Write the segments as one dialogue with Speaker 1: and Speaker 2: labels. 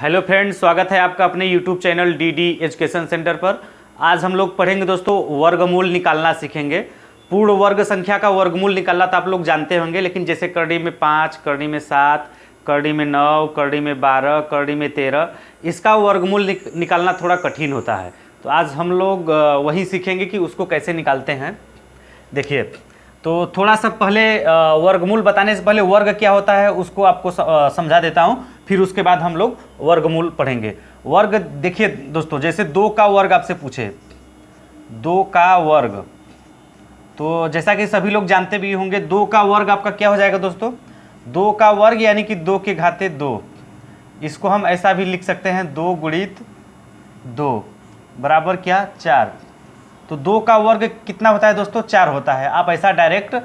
Speaker 1: Hello friends, स्वागत है आपका अपने YouTube channel DD education centre पर। आज हम लोग पढ़ेंगे दोस्तों, वर्गमूल निकालना सीखेंगे। पूर्ण वर्ग संख्या का वर्गमूल निकालना तो आप लोग जानते होंगे, लेकिन जैसे करड़ी में 5, करड़ी में 7, करड़ी में 9, करड़ी में 12, करड़ी में 13, इसका वर्गमूल निकालना थोड़ा कठिन होता है। तो आज हम लोग वही सीखेंगे कि उसको कैसे निकालते हैं। देखिए, तो थोड़ा सा पहले वर्गमूल बताने से पहले वर्ग क्या होता है उसको आपको समझा देता हूँ, फिर उसके बाद हम लोग वर्गमूल पढ़ेंगे। वर्ग देखिए दोस्तों, जैसे 2 का वर्ग आपसे पूछे, 2 का वर्ग, तो जैसा कि सभी लोग जानते भी होंगे, 2 का वर्ग आपका क्या हो जाएगा दोस्तों? 2 का वर्ग यानी कि 2 के घाते 2। इसको हम ऐसा भी लिख सकते हैं, 2 गुणित 2 बराबर क्या? 4। तो 2 का वर्ग कितना होता है दोस्तों? 4 होता है। आप ऐसा डायरेक्ट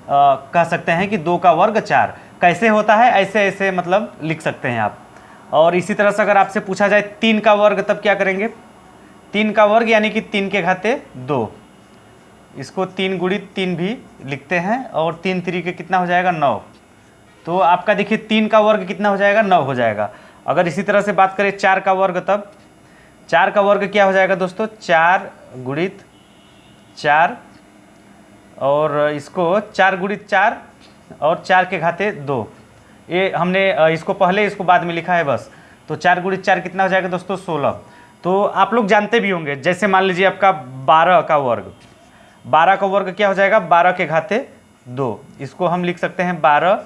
Speaker 1: कह सकते हैं कि 2 का वर्ग 4। कैसे होता है, ऐसे ऐसे मतलब लिख सकते हैं आप। और इसी तरह से अगर आपसे पूछा जाए 3 का वर्ग, तब क्या करेंगे? 3 का वर्ग यानी कि 3 के घाते 2। इसको 3 गुणित 3 भी लिखते हैं, और 3 3 कितना हो जाएगा? 9। तो आपका देखिए 3 का वर्ग कितना हो जाएगा? 9 हो जाएगा। अगर इसी तरह से बात करें 4 का वर्ग, तब 4 का वर्ग क्या हो जाएगा दोस्तों? 4 गुणित 4, और इसको 4 गुणित 4 और 4 के घाते 2। ये हमने इसको पहले, इसको बाद में लिखा है बस। तो 4 गुणित 4 कितना हो जाएगा दोस्तों? 16। तो आप लोग जानते भी होंगे, जैसे मान लीजिए आपका 12 का वर्ग, 12 का वर्ग क्या हो जाएगा? 12 के घाते 2। इसको हम लिख सकते हैं 12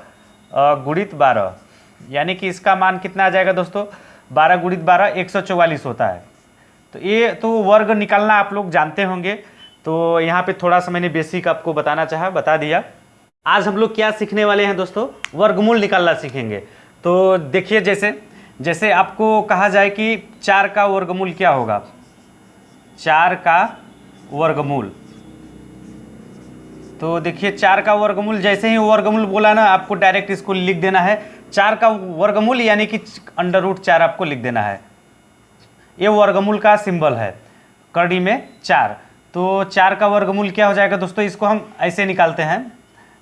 Speaker 1: गुणित 12, यानी कि इसका मान कितना आ जाएगा दोस्तों? 12 गुणित 12 144 होता है। तो ये तो वर्ग निकालना आप लोग जानते होंगे। तो यहाँ पे थोड़ा सा मैंने बेसिक आपको बताना चाहा, बता दिया। आज हम लोग क्या सीखने वाले हैं दोस्तों? वर्गमूल निकालना सीखेंगे। तो देखिए, जैसे आपको कहा जाए कि 4 का वर्गमूल क्या होगा? 4 का वर्गमूल, तो देखिए 4 का वर्गमूल, जैसे ही वर्गमूल बोला ना, आपको डायरेक्ट इसको लिख देना है 4 का वर्गमूल, यानी कि √4 आपको लिख देना है। ये वर्गमूल का सिंबल है, कड़ी में 4। तो 4 का वर्गमूल क्या हो जाएगा दोस्तों? इसको हम ऐसे निकालते हैं,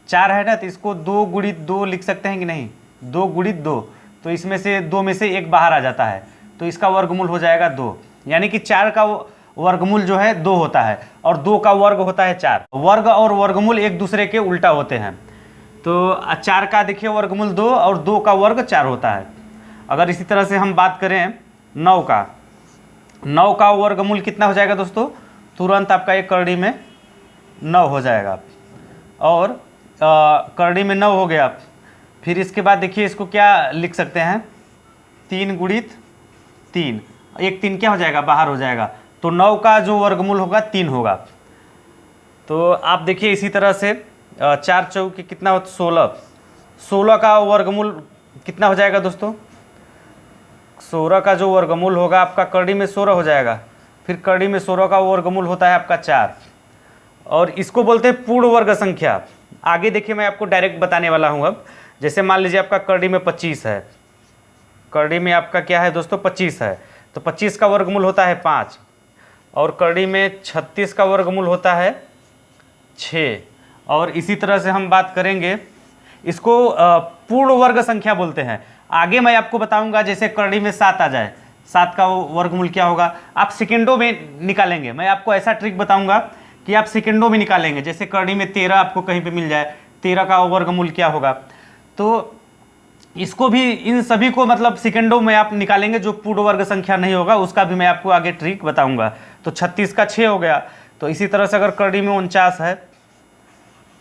Speaker 1: 4 है ना, तो इसको 2 गुणित 2 लिख सकते हैं कि नहीं? 2 गुणित 2, तो इसमें से 2 में से 1 बाहर आ जाता है, तो इसका वर्गमूल हो जाएगा 2। यानी कि 4 का वर्गमूल जो है 2 होता है, और 2 का वर्ग होता है 4। वर्ग और वर्गमूल एक दूसरे के उल्टा होते हैं। तो 4 का देखिए वर्गमूल 2, और 2 का वर्ग 4 होता है। अगर इसी तरह से हम बात करें 9 का, 9 का वर्गमूल कितना हो जाएगा दोस्तों? तुरंत आपका एक करड़ी में 9 हो जाएगा, और करड़ी में 9 हो गया। फिर इसके बाद देखिए इसको क्या लिख सकते हैं? 3 गुणित 3, एक 3 क्या हो जाएगा? बाहर हो जाएगा। तो 9 का जो वर्गमूल होगा 3 होगा। तो आप देखिए इसी तरह से 4 चौके कितना हो? 16। 16 का वर्गमूल कितना हो जाएगा दोस्तों? 16 का जो वर्गमूल होगा आपका करड़ी में 16 हो जाएगा। फिर करड़ी में 16 का वर्गमूल होता है आपका 4, और इसको बोलते हैं पूर्ण वर्ग संख्या। आगे देखिए मैं आपको डायरेक्ट बताने वाला हूँ। अब जैसे मान लीजिए आपका करड़ी में 25 है, करड़ी में आपका क्या है दोस्तों? 25 है। तो 25 का वर्गमूल होता है 5, और करड़ी में 36 का वर्गमूल होता है 6। और इसी तरह से हम बात करेंगे, इसको पूर्ण वर्ग संख्या बोलते हैं। आगे मैं आपको बताऊंगा, जैसे करड़ी में 7 आ जाए, 7 का वर्गमूल क्या होगा? आप सेकेंडों में निकालेंगे। मैं आपको ऐसा ट्रिक बताऊंगा कि आप सेकेंडों में निकालेंगे। जैसे करड़ी में 13 आपको कहीं पे मिल जाए, 13 का वर्गमूल क्या होगा? तो इसको भी, इन सभी को मतलब सेकेंडों में आप निकालेंगे। जो पूर्ण वर्ग संख्या नहीं होगा उसका भी मैं आपको आगे ट्रिक बताऊंगा। तो 36 का 6 हो गया। तो इसी तरह से अगर करड़ी में 49 है,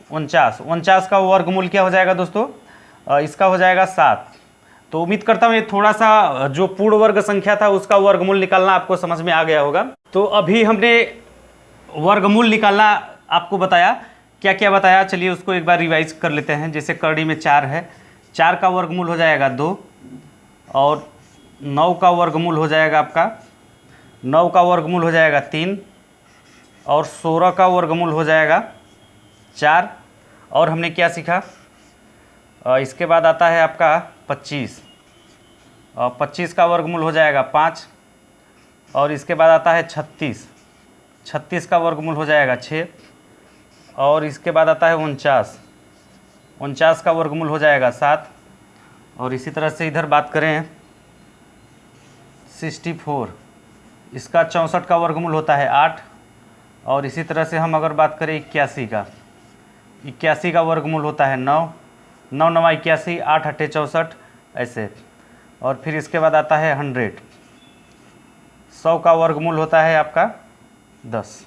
Speaker 1: 49 का वर्गमूल क्या हो जाएगा दोस्तों? इसका हो जाएगा 7। तो उम्मीद करता हूँ ये थोड़ा सा जो पूर्ण वर्ग संख्या था उसका वर्गमूल निकालना आपको समझ में आ गया होगा। तो अभी हमने वर्गमूल निकालना आपको बताया, क्या क्या बताया, चलिए उसको एक बार रिवाइज कर लेते हैं। जैसे करड़ी में 4 है, 4 का वर्गमूल हो जाएगा 2, और 9 का वर्गमूल हो जाएगा आपका, 9 का वर्गमूल हो जाएगा 3, और 16 का वर्गमूल हो जाएगा 4। और हमने क्या सीखा? इसके बाद आता है आपका 25, और 25 का वर्गमूल हो जाएगा 5। और इसके बाद आता है 36, 36 का वर्गमूल हो जाएगा 6। और इसके बाद आता है 49, 49 का वर्गमूल हो जाएगा 7। और इसी तरह से इधर बात करें 64, इसका 64 का वर्गमूल होता है 8। और इसी तरह से हम अगर बात करें 81 का, 81 का वर्गमूल होता है 9, 9 9 81, 8 8 64 ऐसे। और फिर इसके बाद आता है 100, 100 का वर्गमूल होता है आपका 10।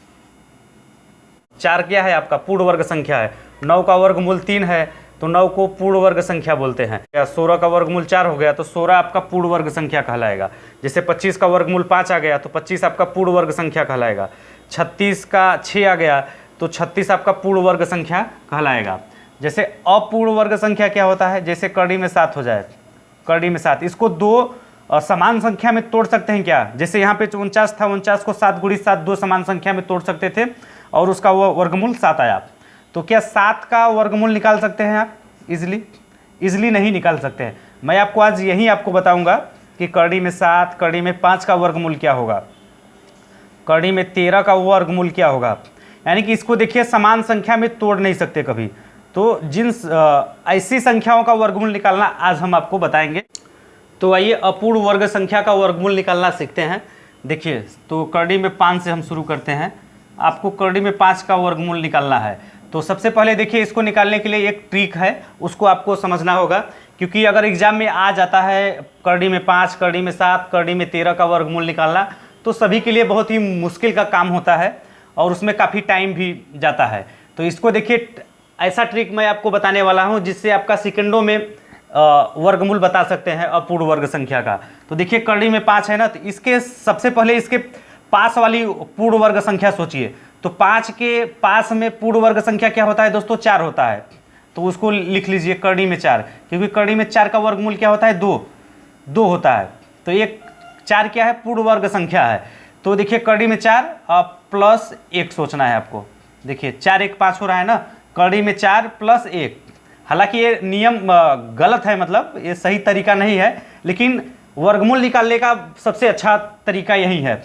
Speaker 1: 4 क्या है आपका पूर्ण वर्ग संख्या है, 9 का वर्गमूल 3 है तो 9 को पूर्ण वर्ग संख्या बोलते हैं। या 16 का वर्गमूल 4 हो गया तो 16 आपका पूर्ण वर्ग संख्या कहलाएगा। जैसे 25 का वर्गमूल 5 आ गया तो 25 आपका पूर्ण वर्ग संख्या कहलाएगा। 36 का 6 आ गया तो 36 आपका पूर्ण वर्ग संख्या कहलाएगा। जैसे अपूर्ण वर्ग संख्या क्या होता है, जैसे कड़ी में 7 हो जाए, कड़ी में 7, इसको दो समान संख्या में तोड़ सकते हैं क्या। जैसे यहाँ पे 49 था, 49 को 7 × 7 दो समान संख्या में तोड़ सकते थे और उसका वो वर्गमूल 7 आया। तो क्या 7 का वर्गमूल निकाल सकते हैं आप इजली नहीं निकाल सकते हैं। मैं आपको आज यही आपको बताऊंगा कि कड़ी में 7, कड़ी में 5 का वर्गमूल क्या होगा, कड़ी में 13 का वर्गमूल क्या होगा। यानी कि इसको देखिए समान संख्या में तोड़ नहीं सकते कभी। तो जिन ऐसी संख्याओं का वर्गमूल निकालना आज हम आपको बताएंगे। तो आइए अपूर्ण वर्ग संख्या का वर्गमूल निकालना सीखते हैं। देखिए तो कड़ी में 5 से हम शुरू करते हैं। आपको कड़ी में 5 का वर्गमूल निकालना है। तो सबसे पहले देखिए इसको निकालने के लिए एक ट्रिक है, उसको आपको समझना होगा। क्योंकि अगर एग्जाम में आ जाता है कड़ी में 5, कड़ी में 7, कड़ी में 13 का वर्गमूल निकालना, तो सभी के लिए बहुत ही मुश्किल का काम होता है और उसमें काफ़ी टाइम भी जाता है। तो इसको देखिए ऐसा ट्रिक मैं आपको बताने वाला हूँ जिससे आपका सेकंडों में वर्गमूल बता सकते हैं अपूर्ण वर्ग संख्या का। तो देखिए कड़ी में 5 है ना, तो इसके सबसे पहले इसके पास वाली पूर्ण वर्ग संख्या सोचिए। तो 5 के पास में पूर्ण वर्ग संख्या क्या होता है दोस्तों, 4 होता है। तो उसको लिख लीजिए कड़ी में 4, क्योंकि कड़ी में 4 का वर्गमूल क्या होता है, 2 होता है। तो एक 4 क्या है, पूर्ण वर्ग संख्या है। तो देखिए कड़ी में 4 प्लस 1 सोचना है आपको। देखिए 4 1 5 हो रहा है ना, कड़ी में 4 प्लस 1। हालांकि ये नियम गलत है, मतलब ये सही तरीका नहीं है, लेकिन वर्गमूल निकालने का सबसे अच्छा तरीका यही है।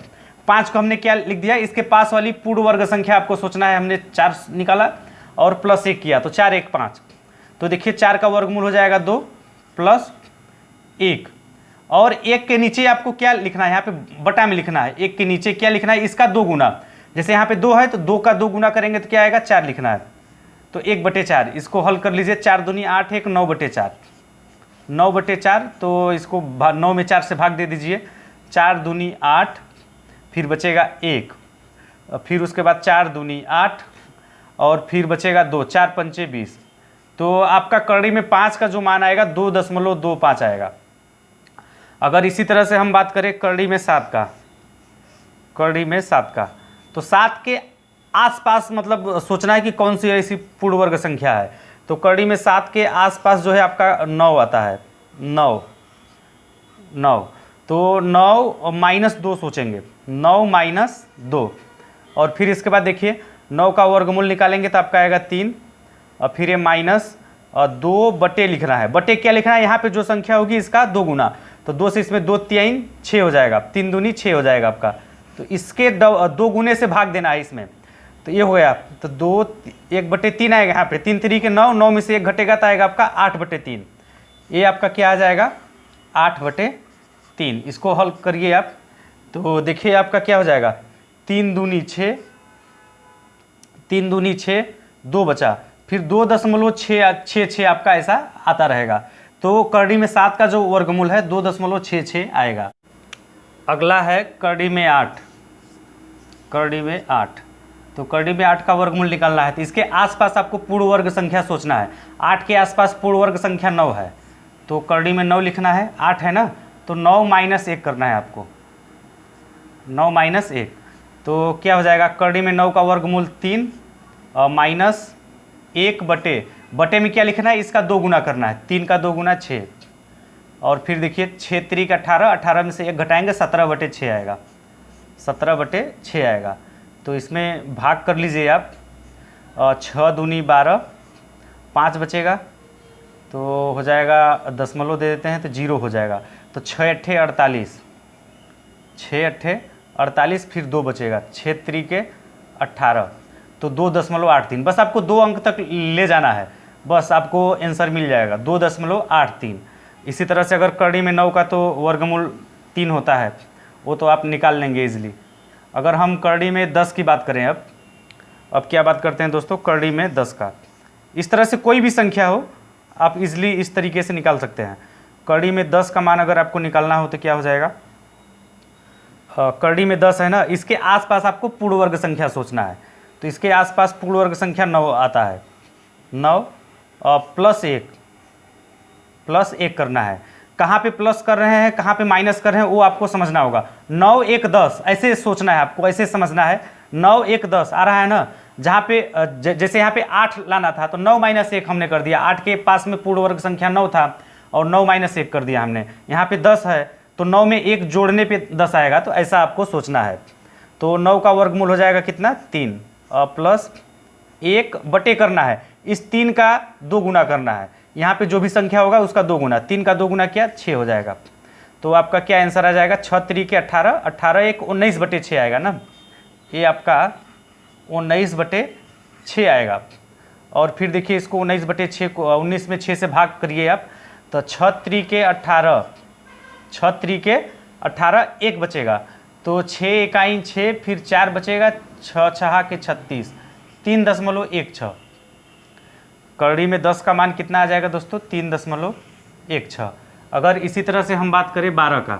Speaker 1: 5 को हमने क्या लिख दिया, इसके पास वाली पूर्ण वर्ग संख्या आपको सोचना है। हमने 4 निकाला और प्लस 1 किया तो 4 1 5। तो देखिए 4 का वर्गमूल हो जाएगा 2 प्लस 1। और 1 के नीचे आपको क्या लिखना है, यहाँ पे बटा में लिखना है। 1 के नीचे क्या लिखना है, इसका 2 गुना। जैसे यहाँ पे 2 है तो 2 का 2 गुना करेंगे तो क्या आएगा, 4 लिखना है। तो 1/4 इसको हल कर लीजिए। 4 दूनी 8 1 9/4, 9/4। तो इसको 9 में 4 से भाग दे दीजिए। 4 दूनी 8, फिर बचेगा 1, फिर उसके बाद 4 दूनी 8 और फिर बचेगा 2, 4 पंचे 20। तो आपका कड़ी में 5 का जो मान आएगा 2.25 आएगा। अगर इसी तरह से हम बात करें कड़ी में 7 का, कड़ी में 7 का, तो 7 के आसपास मतलब सोचना है कि कौन सी ऐसी पूर्ण वर्ग संख्या है। तो कड़ी में 7 के आसपास जो है आपका 9 आता है, 9। तो 9 माइनस 2 सोचेंगे, 9 माइनस 2। और फिर इसके बाद देखिए 9 का वर्गमूल निकालेंगे तो आपका आएगा 3 और फिर ये माइनस 2 बटे लिखना है। बटे क्या लिखना है, यहाँ पे जो संख्या होगी इसका 2 गुना। तो 2 से इसमें 2 3 6 हो जाएगा, 3 दूनी 6 हो जाएगा आपका। तो इसके 2 गुने से भाग देना है इसमें। तो ये हो गया। तो 2 1/3 आएगा यहाँ पे, 3 3 के 9, 9 में से 1 घटेगा तो आएगा आपका 8/3। ये आपका क्या आ जाएगा, 8/3। इसको हल करिए आप तो देखिए आपका क्या हो जाएगा, 3 दूनी 6, 3 दूनी 6, 2 बचा, फिर 2.66 आपका ऐसा आता रहेगा। तो कड़ी में 7 का जो वर्गमूल है 2.66 आएगा। अगला है कड़ी में 8, कड़ी में 8। तो कड़ी में 8 का वर्गमूल निकालना है। तो इसके आसपास आपको पूर्ण वर्ग संख्या सोचना है। 8 के आसपास पूर्ण वर्ग संख्या 9 है, तो कड़ी में 9 लिखना है। 8 है ना, तो 9 माइनस 1 करना है आपको, 9 माइनस 1। तो क्या हो जाएगा, कड़ी में 9 का वर्गमूल 3 माइनस 1 बटे में क्या लिखना है, इसका 2 गुना करना है। 3 का 2 गुना 6। और फिर देखिए 6 3 का 18, 18 में से 1 घटाएंगे 17/6 आएगा, 17/6 आएगा। तो इसमें भाग कर लीजिए आप। 6 दूनी 12, 5 बचेगा तो हो जाएगा, दशमलव दे देते हैं तो 0 हो जाएगा। तो 6 8 48, 6 8 48, फिर 2 बचेगा, 6 3 के 18, तो 2.83। बस आपको 2 अंक तक ले जाना है, बस आपको आंसर मिल जाएगा 2.83। इसी तरह से अगर कड़ी में 9 का तो वर्गमूल 3 होता है, वो तो आप निकाल लेंगे इजीली। अगर हम करड़ी में 10 की बात करें, अब क्या बात करते हैं दोस्तों, करड़ी में 10 का, इस तरह से कोई भी संख्या हो आप इजीली इस तरीके से निकाल सकते हैं। करड़ी में 10 का मान अगर आपको निकालना हो तो क्या हो जाएगा, करड़ी में 10 है ना, इसके आसपास आपको पूर्ण वर्ग संख्या सोचना है। तो इसके आसपास पूर्ण वर्ग संख्या 9 आता है, 9 प्लस 1 करना है। कहाँ पे प्लस कर रहे हैं कहाँ पे माइनस कर रहे हैं वो आपको समझना होगा। 9 1 10 ऐसे सोचना है आपको, ऐसे समझना है। 9 1 10 आ रहा है ना, जहाँ पे जैसे यहाँ पे 8 लाना था तो 9 - 1 हमने कर दिया। 8 के पास में पूर्ण वर्ग संख्या 9 था और 9 - 1 कर दिया हमने। यहाँ पे 10 है तो 9 में 1 जोड़ने पे 10 आएगा, तो ऐसा आपको सोचना है। तो 9 का वर्गमूल हो जाएगा कितना, 3 प्लस 1 बटे करना है, इस 3 का 2 गुना करना है। यहाँ पे जो भी संख्या होगा उसका 2 गुना, 3 का 2 गुना क्या, 6 हो जाएगा। तो आपका क्या आंसर आ जाएगा, 6 3 18, 18 1 19 बटे 6 आएगा ना, ये आपका 19 बटे 6 आएगा। और फिर देखिए इसको 19 बटे 6 को 19 में 6 से भाग करिए आप, तो 6 3 18, 6 3 18 1 बचेगा, तो 6 इकाई 6, फिर 4 बचेगा, 6 6 36, 3.16। करड़ी में 10 का मान कितना आ जाएगा दोस्तों, 3.16। अगर इसी तरह से हम बात करें 12 का,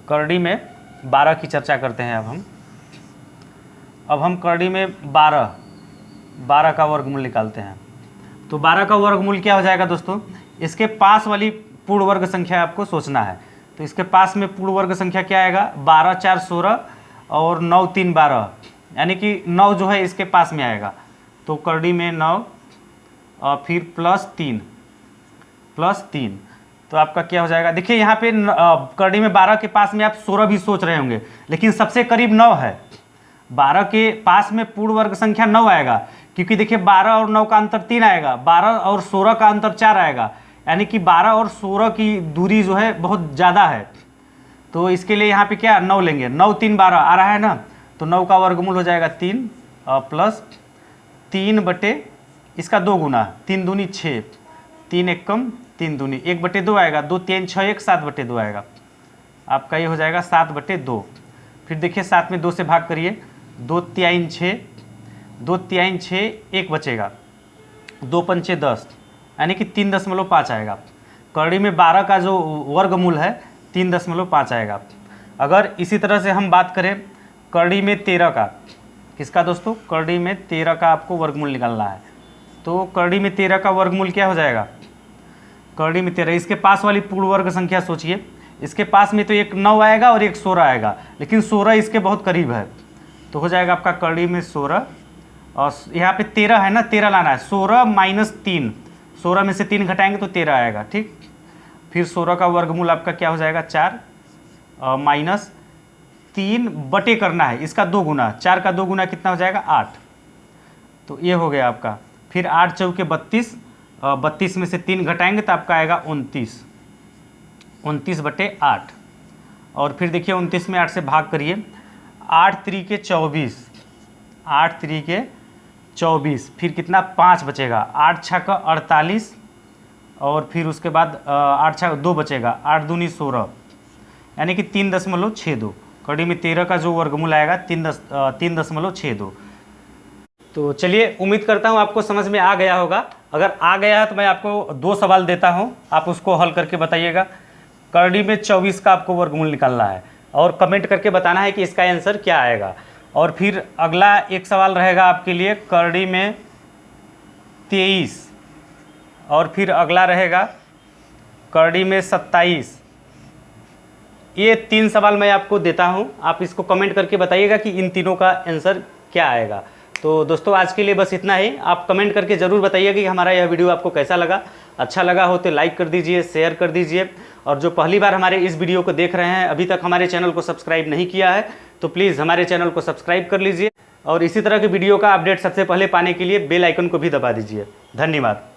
Speaker 1: करड़ी में 12 की चर्चा करते हैं अब हम करड़ी में 12 का वर्गमूल निकालते हैं। तो 12 का वर्गमूल क्या हो जाएगा दोस्तों, इसके पास वाली पूर्ण वर्ग संख्या आपको सोचना है। तो इसके पास में पूर्ण वर्ग संख्या क्या आएगा, 12 4 16 और 9 3 12, यानी कि 9 जो है इसके पास में आएगा। तो करड़ी में 9 और फिर प्लस 3, तो आपका क्या हो जाएगा, देखिए यहाँ पे करड़ी में 12 के पास में आप 16 भी सोच रहे होंगे, लेकिन सबसे करीब 9 है। 12 के पास में पूर्ण वर्ग संख्या 9 आएगा, क्योंकि देखिए 12 और 9 का अंतर 3 आएगा, 12 और 16 का अंतर 4 आएगा, यानी कि 12 और 16 की दूरी जो है बहुत ज़्यादा है। तो इसके लिए यहाँ पे क्या 9 लेंगे, 9 3 12 आ रहा है ना, तो 9 का वर्गमूल हो जाएगा 3 प्लस 3 बटे इसका 2 गुना, 3 दूनी 6, 3 1 कम 3 दूनी 1 बटे 2 आएगा, 2 3 6 1 7 बटे 2 आएगा, आपका ये हो जाएगा 7 बटे 2। फिर देखिए 7 में 2 से भाग करिए, 2 3 6, 2 3 6 1 बचेगा, 2 5 10, यानी कि 3.5 आएगा। करड़ी में 12 का जो वर्गमूल है 3.5 आएगा। अगर इसी तरह से हम बात करें करड़ी में 13 का, किसका दोस्तों, करड़ी में 13 का आपको वर्गमूल निकालना है। तो करड़ी में 13 का वर्गमूल क्या हो जाएगा, करड़ी में 13, इसके पास वाली पूर्ण वर्ग संख्या सोचिए। इसके पास में तो एक 9 आएगा और एक 16 आएगा, लेकिन 16 इसके बहुत करीब है, तो हो जाएगा आपका करड़ी में 16, और यहाँ पे 13 है ना, 13 लाना है, 16 - 3, 16 में से 3 घटाएंगे तो 13 आएगा, ठीक। फिर 16 का वर्गमूल आपका क्या हो जाएगा, 4 माइनस 3 बटे करना है, इसका 2 गुना, 4 का 2 गुना कितना हो जाएगा, 8। तो ये हो गया आपका। फिर 8 चौके 32, 32 में से 3 घटाएंगे तो आपका आएगा 29 बटे 8। और फिर देखिए 29 में 8 से भाग करिए, 8 3 24, 8 3 24, फिर कितना 5 बचेगा, 8 6 का 48, और फिर उसके बाद 8 6 2 बचेगा, 8 दूनी 16, यानी कि 3.62। कड़ी में 13 का जो वर्गमूल आएगा 3.62। तो चलिए, उम्मीद करता हूँ आपको समझ में आ गया होगा। अगर आ गया है तो मैं आपको 2 सवाल देता हूँ, आप उसको हल करके बताइएगा। करड़ी में 24 का आपको वर्गमूल निकालना है और कमेंट करके बताना है कि इसका आंसर क्या आएगा। और फिर अगला एक सवाल रहेगा आपके लिए करड़ी में 23, और फिर अगला रहेगा करड़ी में 27। ये 3 सवाल मैं आपको देता हूं, आप इसको कमेंट करके बताइएगा कि इन तीनों का आंसर क्या आएगा। तो दोस्तों आज के लिए बस इतना ही। आप कमेंट करके ज़रूर बताइए कि हमारा यह वीडियो आपको कैसा लगा। अच्छा लगा हो तो लाइक कर दीजिए, शेयर कर दीजिए, और जो पहली बार हमारे इस वीडियो को देख रहे हैं, अभी तक हमारे चैनल को सब्सक्राइब नहीं किया है, तो प्लीज़ हमारे चैनल को सब्सक्राइब कर लीजिए, और इसी तरह के वीडियो का अपडेट सबसे पहले पाने के लिए बेल आइकन को भी दबा दीजिए। धन्यवाद।